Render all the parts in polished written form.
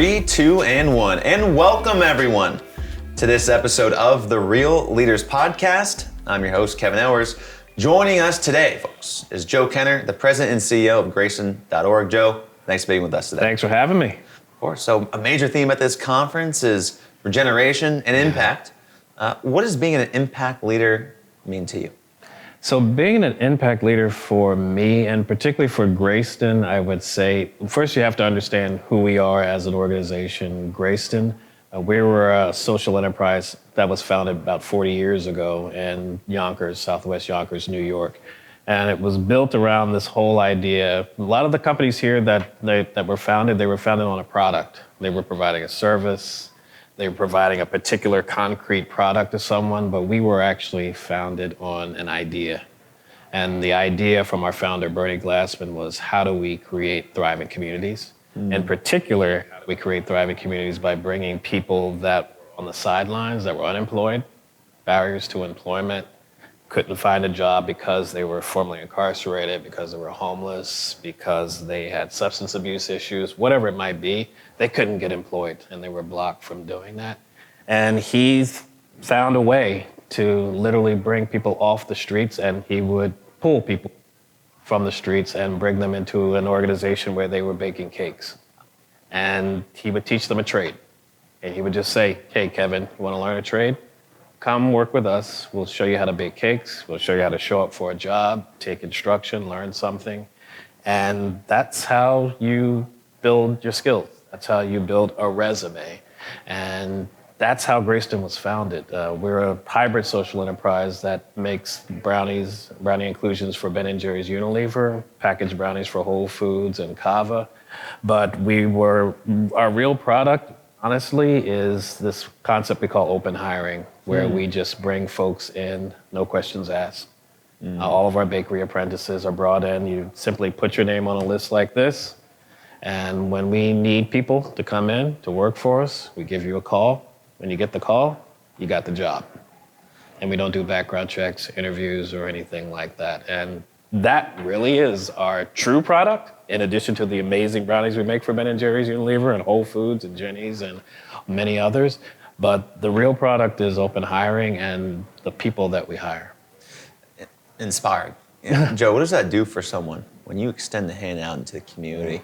3, 2, and 1. And welcome everyone to this episode of the Real Leaders Podcast. I'm your host, Kevin Ellers. Joining us today, folks, is Joe Kenner, the president and CEO of Greyston.org. Joe, thanks for being with us today. Thanks for having me. Of course. So a major theme at this conference is regeneration and impact. What does being an impact leader mean to you? So being an impact leader for me, and particularly for Greyston, I would say, first you have to understand who we are as an organization. Greyston, we were a social enterprise that was founded about 40 years ago in Yonkers, Southwest Yonkers, New York. And it was built around this whole idea. A lot of the companies here that were founded, they were founded on a product. They were providing a service. They were providing a particular concrete product to someone, but we were actually founded on an idea. And the idea from our founder, Bernie Glassman, was how do we create thriving communities? In particular, how do we create thriving communities by bringing people that were on the sidelines, that were unemployed, barriers to employment, couldn't find a job because they were formerly incarcerated, because they were homeless, because they had substance abuse issues, whatever it might be, they couldn't get employed and they were blocked from doing that. And he's found a way to literally bring people off the streets, and he would pull people from the streets and bring them into an organization where they were baking cakes. And he would teach them a trade. And he would just say, hey, Kevin, you want to learn a trade? Come work with us. We'll show you how to bake cakes. We'll show you how to show up for a job, take instruction, learn something. And that's how you build your skills. That's how you build a resume. And that's how Greyston was founded. We're a hybrid social enterprise that makes brownie inclusions for Ben & Jerry's Unilever, packaged brownies for Whole Foods and Kava. But our real product, honestly, is this concept we call open hiring, where we just bring folks in, no questions asked. All of our bakery apprentices are brought in. You simply put your name on a list like this, and when we need people to come in to work for us, we give you a call. When you get the call, you got the job. And we don't do background checks, interviews, or anything like that. And that really is our true product, in addition to the amazing brownies we make for Ben & Jerry's Unilever and Whole Foods and Jenny's and many others. But the real product is open hiring and the people that we hire. Inspired. Yeah. Joe, what does that do for someone when you extend the hand out into the community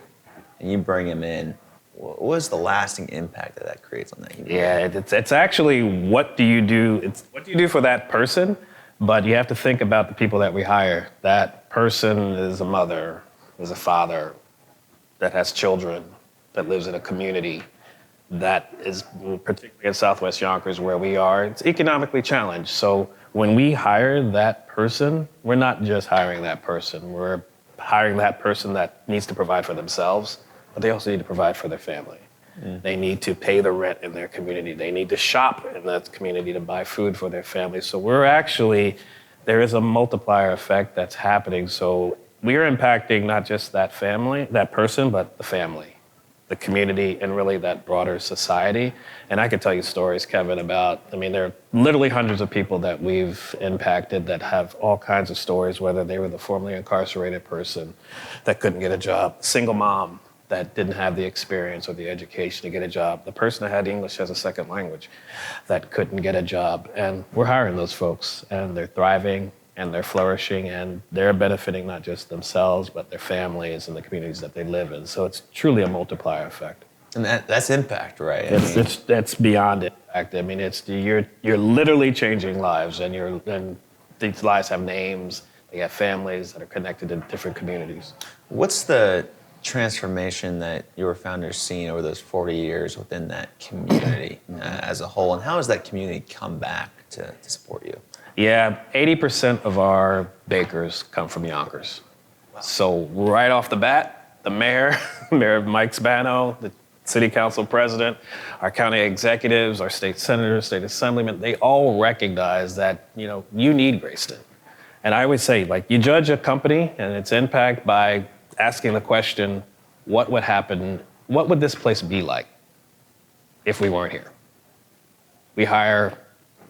and you bring them in? What is the lasting impact that creates on that community? Yeah, it's actually what do you do? It's what do you do for that person? But you have to think about the people that we hire. That person is a mother, is a father, that has children, that lives in a community that is, particularly in Southwest Yonkers where we are, it's economically challenged. So when we hire that person, we're not just hiring that person. We're hiring that person that needs to provide for themselves, but they also need to provide for their family. They need to pay the rent in their community. They need to shop in that community to buy food for their family. So there is a multiplier effect that's happening. So we are impacting not just that family, that person, but the family, the community, and really that broader society. And I could tell you stories, Kevin, there are literally hundreds of people that we've impacted that have all kinds of stories, whether they were the formerly incarcerated person that couldn't get a job, single mom that didn't have the experience or the education to get a job, the person that had English as a second language that couldn't get a job. And we're hiring those folks, and they're thriving, and they're flourishing, and they're benefiting not just themselves, but their families and the communities that they live in. So it's truly a multiplier effect. And that's impact, right? That's beyond impact. I mean, you're literally changing lives, and these lives have names. They have families that are connected to different communities. What's the transformation that your founders seen over those 40 years within that community as a whole, and how has that community come back to support you? Yeah, 80% of our bakers come from Yonkers. Wow. So right off the bat, the mayor Mike Spano, the city council president, our county executives, our state senators, state assemblymen, they all recognize that, you need Greyston. And I always say, you judge a company and its impact by asking the question, what would happen, what would this place be like if we weren't here? We hire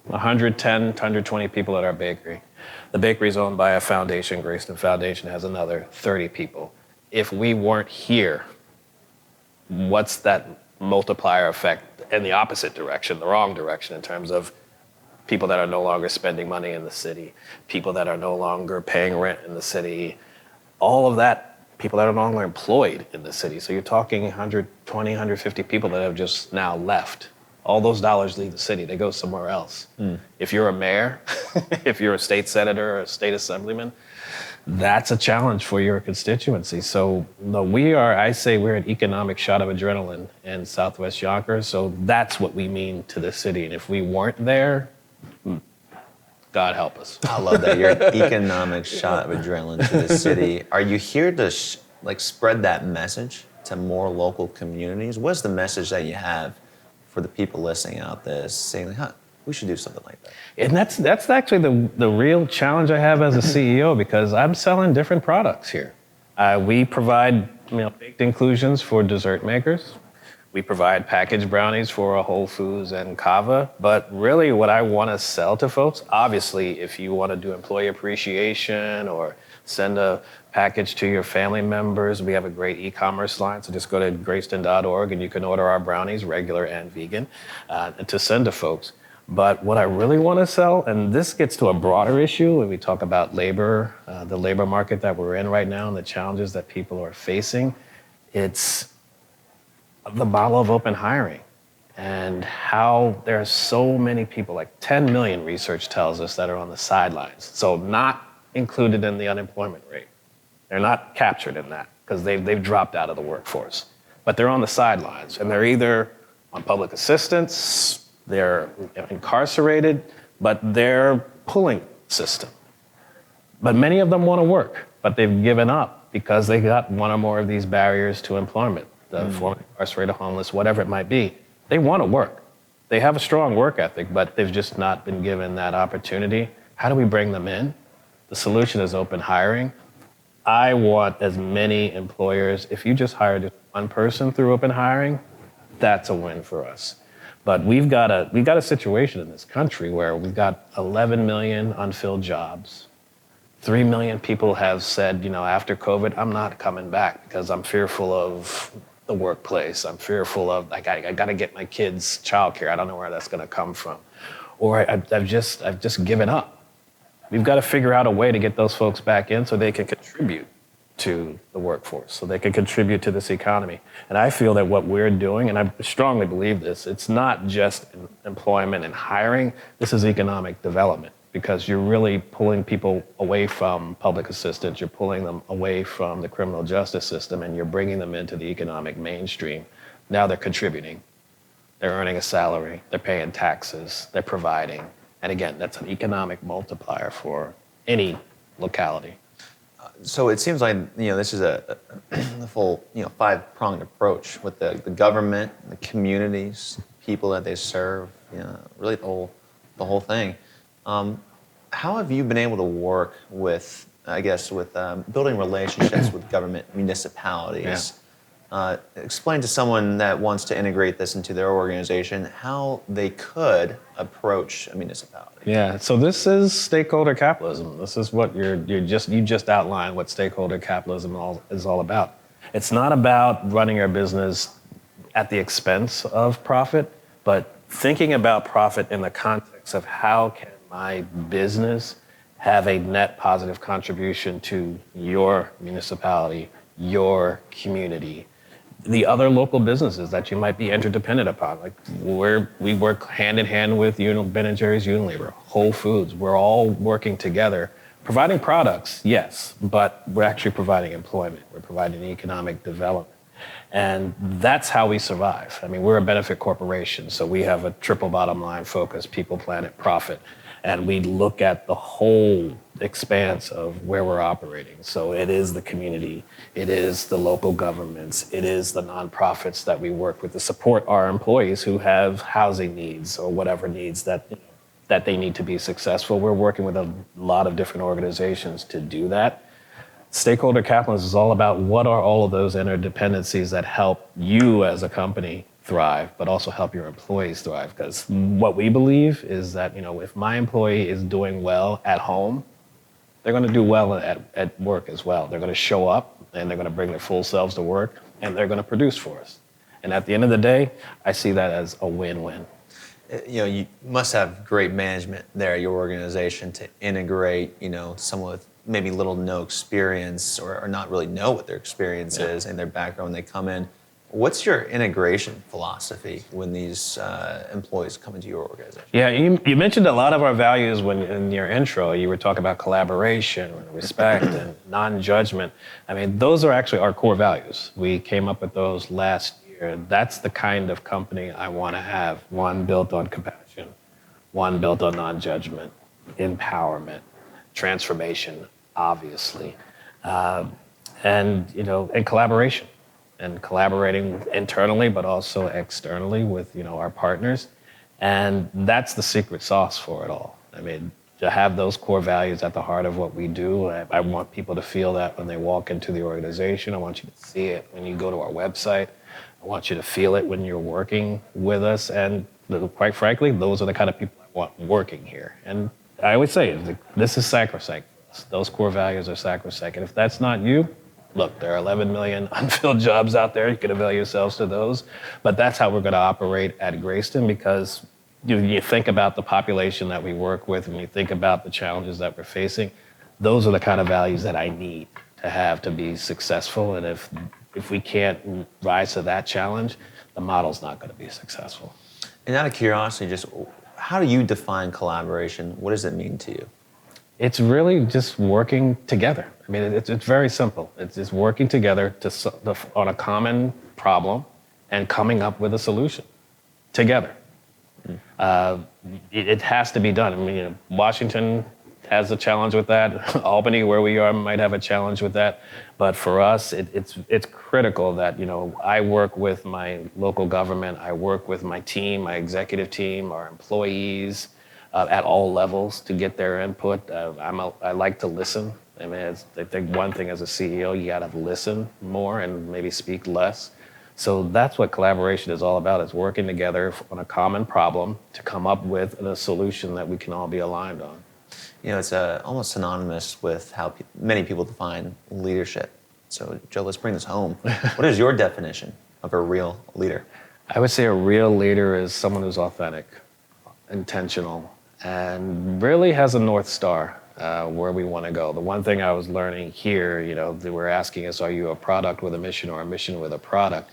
110, 120 people at our bakery. The bakery is owned by a foundation. Greyston Foundation has another 30 people. If we weren't here, what's that multiplier effect in the opposite direction, the wrong direction, in terms of people that are no longer spending money in the city, people that are no longer paying rent in the city, all of that, people that are no longer employed in the city. So you're talking 120, 150 people that have just now left. All those dollars leave the city, they go somewhere else. If you're a mayor, if you're a state senator or a state assemblyman, that's a challenge for your constituency. So no, I say we're an economic shot of adrenaline in Southwest Yonkers. So that's what we mean to the city. And if we weren't there, God help us. I love that. You're an economic shot of adrenaline to the city. Are you here to spread that message to more local communities? What's the message that you have for the people listening out there saying, we should do something like that? And that's actually the real challenge I have as a CEO, because I'm selling different products here. We provide baked inclusions for dessert makers. We provide packaged brownies for a Whole Foods and Kava. But really what I want to sell to folks, obviously, if you want to do employee appreciation or send a package to your family members, we have a great e-commerce line. So just go to greyston.org and you can order our brownies, regular and vegan, to send to folks. But what I really want to sell, and this gets to a broader issue when we talk about labor, the labor market that we're in right now and the challenges that people are facing, it's the model of open hiring and how there are so many people, like 10 million research tells us, that are on the sidelines. So not included in the unemployment rate. They're not captured in that because they've dropped out of the workforce. But they're on the sidelines and they're either on public assistance, they're incarcerated, but they're pulling system. But many of them want to work, but they've given up because they got one or more of these barriers to employment. The former incarcerated, homeless, whatever it might be, they want to work. They have a strong work ethic, but they've just not been given that opportunity. How do we bring them in? The solution is open hiring. I want as many employers, if you just hire just one person through open hiring, that's a win for us. But we've got a situation in this country where we've got 11 million unfilled jobs. 3 million people have said, after COVID, I'm not coming back because I'm fearful of the workplace. I'm fearful of, I got to get my kids childcare. I don't know where that's going to come from. Or I've just given up. We've got to figure out a way to get those folks back in so they can contribute to the workforce, so they can contribute to this economy. And I feel that what we're doing, and I strongly believe this, it's not just employment and hiring, this is economic development. Because you're really pulling people away from public assistance, you're pulling them away from the criminal justice system, and you're bringing them into the economic mainstream. Now they're contributing. They're earning a salary, they're paying taxes, they're providing. And again, that's an economic multiplier for any locality. So it seems like this is a full 5-pronged approach with the government, the communities, people that they serve, really the whole thing. How have you been able to work with building relationships with government municipalities? Explain to someone that wants to integrate this into their organization how they could approach a municipality. Yeah, so this is stakeholder capitalism. This is what you just outlined what stakeholder capitalism is all about. It's not about running your business at the expense of profit, but thinking about profit in the context of how can my business have a net positive contribution to your municipality, your community, the other local businesses that you might be interdependent upon. Like we work hand in hand with Ben & Jerry's Unilever, Whole Foods. We're all working together, providing products, yes, but we're actually providing employment. We're providing economic development. And that's how we survive. I mean, we're a benefit corporation, so we have a triple bottom line focus, people, planet, profit. And we look at the whole expanse of where we're operating. So it is the community, it is the local governments, it is the nonprofits that we work with to support our employees who have housing needs or whatever needs that they need to be successful. We're working with a lot of different organizations to do that. Stakeholder capitalism is all about what are all of those interdependencies that help you as a company thrive, but also help your employees thrive. Because what we believe is that, if my employee is doing well at home, they're going to do well at work as well. They're going to show up and they're going to bring their full selves to work and they're going to produce for us. And at the end of the day, I see that as a win-win. You must have great management there at your organization to integrate, someone with maybe little to no experience or not really know what their experience is and their background when they come in. What's your integration philosophy when these employees come into your organization? Yeah, you mentioned a lot of our values when in your intro. You were talking about collaboration, respect, and non-judgment. I mean, those are actually our core values. We came up with those last year. That's the kind of company I want to have. One built on compassion, one built on non-judgment, empowerment, transformation, obviously, and collaboration. And collaborating internally, but also externally with, our partners. And that's the secret sauce for it all. I mean, to have those core values at the heart of what we do, I want people to feel that when they walk into the organization. I want you to see it when you go to our website. I want you to feel it when you're working with us. And quite frankly, those are the kind of people I want working here. And I always say, this is sacrosanct. Those core values are sacrosanct. And if that's not you, look, there are 11 million unfilled jobs out there. You can avail yourselves to those. But that's how we're going to operate at Greyston, because you think about the population that we work with, and you think about the challenges that we're facing, those are the kind of values that I need to have to be successful. And if we can't rise to that challenge, the model's not going to be successful. And out of curiosity, just how do you define collaboration? What does it mean to you? It's really just working together. I mean, it's very simple. It's just working together on a common problem and coming up with a solution together. It has to be done. I mean, Washington has a challenge with that. Albany, where we are, might have a challenge with that. But for us, it's critical that, I work with my local government, I work with my team, my executive team, our employees, at all levels to get their input. I like to listen. I mean, I think one thing as a CEO, you got to listen more and maybe speak less. So that's what collaboration is all about, is working together on a common problem to come up with a solution that we can all be aligned on. It's almost synonymous with how many people define leadership. So, Joe, let's bring this home. What is your definition of a real leader? I would say a real leader is someone who's authentic, intentional, and really has a North Star where we want to go. The one thing I was learning here, they were asking us, are you a product with a mission or a mission with a product?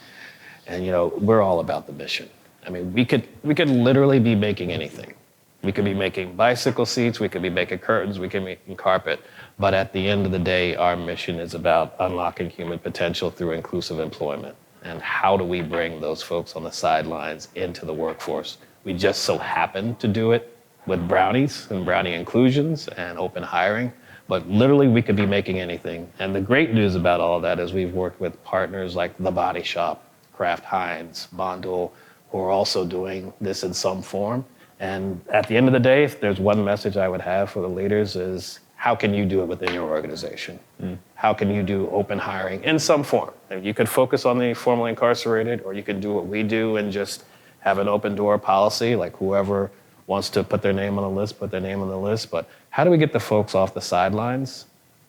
And, we're all about the mission. I mean, we could literally be making anything. We could be making bicycle seats, we could be making curtains, we could be making carpet. But at the end of the day, our mission is about unlocking human potential through inclusive employment. And how do we bring those folks on the sidelines into the workforce? We just so happen to do it with brownies and brownie inclusions and open hiring, but literally we could be making anything. And the great news about all of that is we've worked with partners like The Body Shop, Kraft Heinz, Bondul, who are also doing this in some form. And at the end of the day, if there's one message I would have for the leaders is, how can you do it within your organization? How can you do open hiring in some form? You could focus on the formerly incarcerated, or you could do what we do and just have an open door policy, like whoever wants to put their name on the list, put their name on the list. But how do we get the folks off the sidelines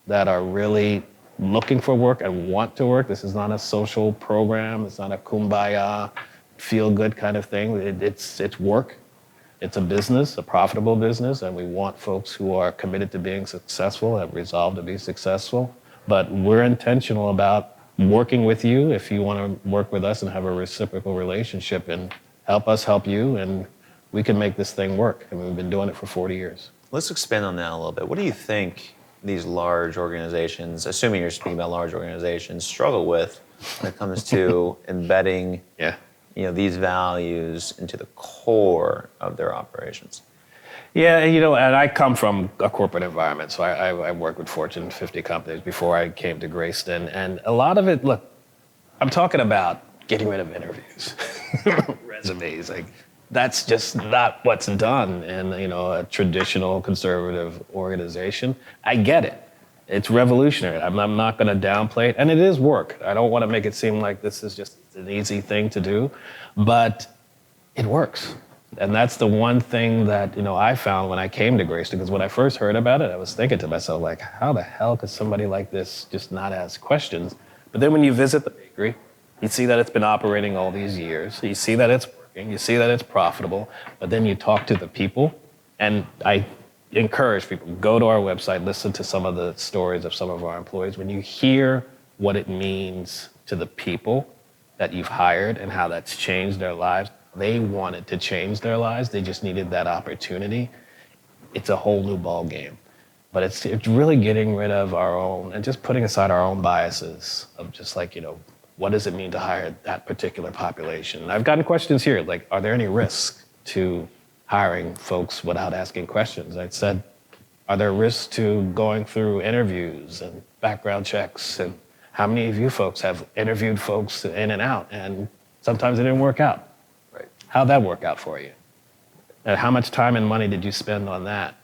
that are really looking for work and want to work? This is not a social program. It's not a kumbaya, feel-good kind of thing. It's work. It's a business, a profitable business, and we want folks who are committed to being successful, have resolved to be successful. But we're intentional about working with you if you want to work with us and have a reciprocal relationship and help us help you, and we can make this thing work. I mean, we've been doing it for 40 years. Let's expand on that a little bit. What do you think these large organizations, assuming you're speaking about large organizations, struggle with when it comes to embedding these values into the core of their operations? Yeah, and I come from a corporate environment, so I worked with Fortune 50 companies before I came to Greyston, and a lot of it, look, I'm talking about getting rid of interviews, resumes, that's just not what's done in a traditional conservative organization. I get it. It's revolutionary. I'm not going to downplay it, and it is work. I don't want to make it seem like this is just an easy thing to do, but it works. And that's the one thing that I found when I came to Greyston, because when I first heard about it, I was thinking to myself, how the hell could somebody like this just not ask questions? But then when you visit the bakery, You see that it's been operating all these years. You see that it's working. You see that it's profitable. But then you talk to the people, and I encourage people, go to our website, listen to some of the stories of some of our employees. When you hear what it means to the people that you've hired and how that's changed their lives, they wanted to change their lives. They just needed that opportunity. It's a whole new ball game. But it's really getting rid of our own and just putting aside our own biases of just like, what does it mean to hire that particular population? And I've gotten questions here, like, are there any risks to hiring folks without asking questions? I said, are there risks to going through interviews and background checks? And how many of you folks have interviewed folks in and out and sometimes it didn't work out? Right. How'd that work out for you? And how much time and money did you spend on that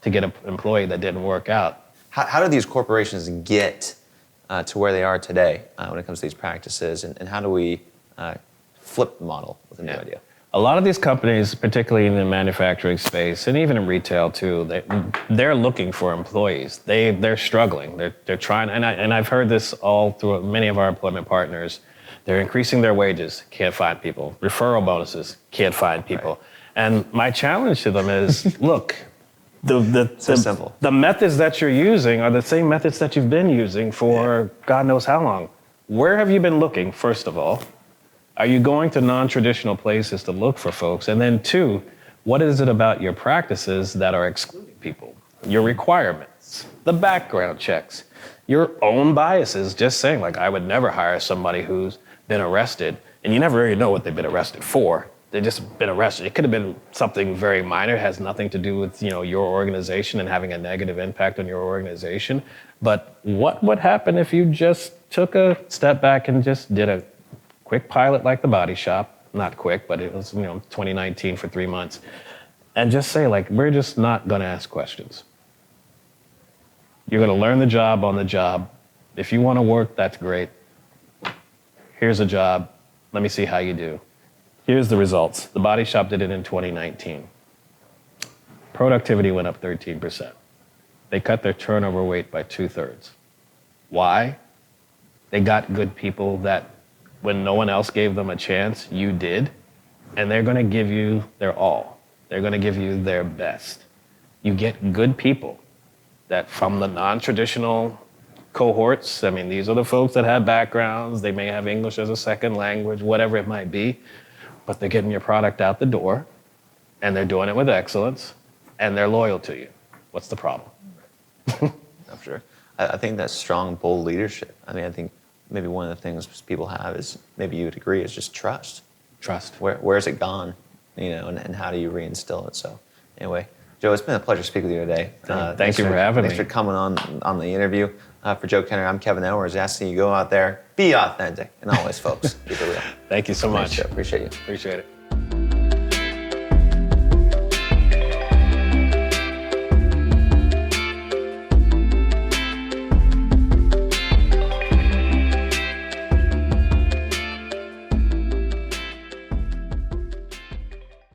to get an employee that didn't work out? How do these corporations get to where they are today when it comes to these practices, and how do we flip the model with a new idea? A lot of these companies, particularly in the manufacturing space and even in retail too, they're looking for employees. They're struggling. They're trying, and I've heard this all through many of our employment partners. They're increasing their wages, can't find people. Referral bonuses, can't find people. Right. And my challenge to them is, look, the methods that you're using are the same methods that you've been using for God knows how long. Where have you been looking, first of all? Are you going to non-traditional places to look for folks? And then two, what is it about your practices that are excluding people? Your requirements, the background checks, your own biases, just saying like, I would never hire somebody who's been arrested, and you never really know what they've been arrested for. They've just been arrested. It could have been something very minor, it has nothing to do with your organization and having a negative impact on your organization. But what would happen if you just took a step back and just did a quick pilot like the Body Shop? Not quick, but it was 2019 for 3 months. And just say like, we're just not gonna ask questions. You're gonna learn the job on the job. If you wanna work, that's great. Here's a job, let me see how you do. Here's the results. The Body Shop did it in 2019. Productivity went up 13%. They cut their turnover rate by 2/3. Why? They got good people that when no one else gave them a chance, you did, and they're gonna give you their all. They're gonna give you their best. You get good people that from the non-traditional cohorts, I mean, these are the folks that have backgrounds, they may have English as a second language, whatever it might be, but they're getting your product out the door, and they're doing it with excellence, and they're loyal to you. What's the problem? I'm sure. I think that's strong, bold leadership. I mean, I think maybe one of the things people have is, maybe you would agree, is just trust. Trust. Where's it gone? And how do you reinstill it? So anyway, Joe, it's been a pleasure speaking with you today. Thank you for having me. Thanks for coming on the interview. For Joe Kenner, I'm Kevin Owers, asking you go out there, be authentic, and always, folks, keep it real. Thank you so much. Appreciate you. Appreciate it.